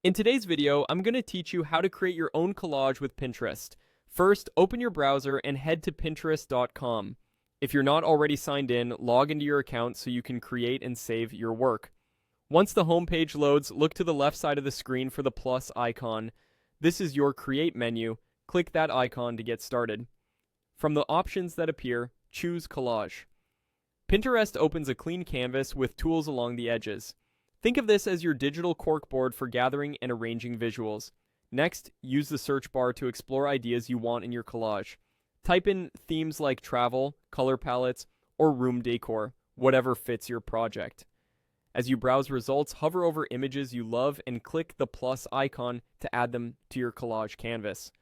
In today's video, I'm going to teach you how to create your own collage with Pinterest. First, open your browser and head to pinterest.com. If you're not already signed in, log into your account so you can create and save your work. Once the home page loads, look to the left side of the screen for the plus icon. This is your Create menu. Click that icon to get started. From the options that appear, choose Collage. Pinterest opens a clean canvas with tools along the edges. Think of this as your digital corkboard for gathering and arranging visuals. Next, use the search bar to explore ideas you want in your collage. Type in themes like travel, color palettes, or room decor, whatever fits your project. As you browse results, hover over images you love and click the plus icon to add them to your collage canvas.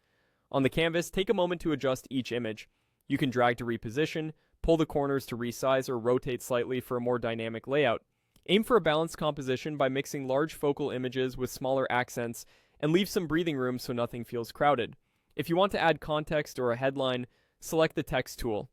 On the canvas, take a moment to adjust each image. You can drag to reposition, pull the corners to resize, or rotate slightly for a more dynamic layout. Aim for a balanced composition by mixing large focal images with smaller accents, and leave some breathing room so nothing feels crowded. If you want to add context or a headline, select the text tool.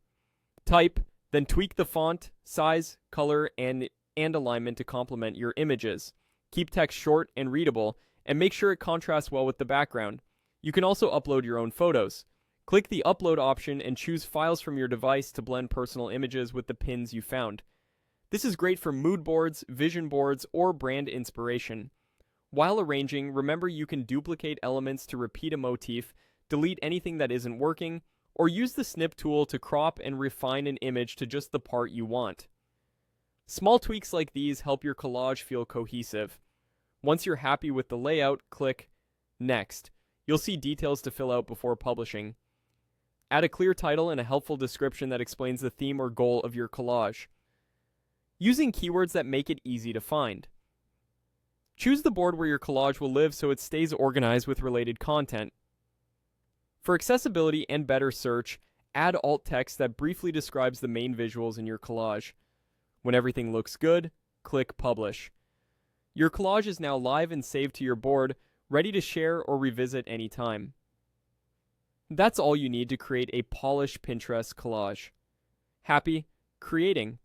Type, then tweak the font, size, color, and alignment to complement your images. Keep text short and readable, and make sure it contrasts well with the background. You can also upload your own photos. Click the Upload option and choose files from your device to blend personal images with the pins you found. This is great for mood boards, vision boards, or brand inspiration. While arranging, remember you can duplicate elements to repeat a motif, delete anything that isn't working, or use the snip tool to crop and refine an image to just the part you want. Small tweaks like these help your collage feel cohesive. Once you're happy with the layout, click Next. You'll see details to fill out before publishing. Add a clear title and a helpful description that explains the theme or goal of your collage, using keywords that make it easy to find. Choose the board where your collage will live so it stays organized with related content. For accessibility and better search, add alt text that briefly describes the main visuals in your collage. When everything looks good, click Publish. Your collage is now live and saved to your board, ready to share or revisit anytime. That's all you need to create a polished Pinterest collage. Happy creating!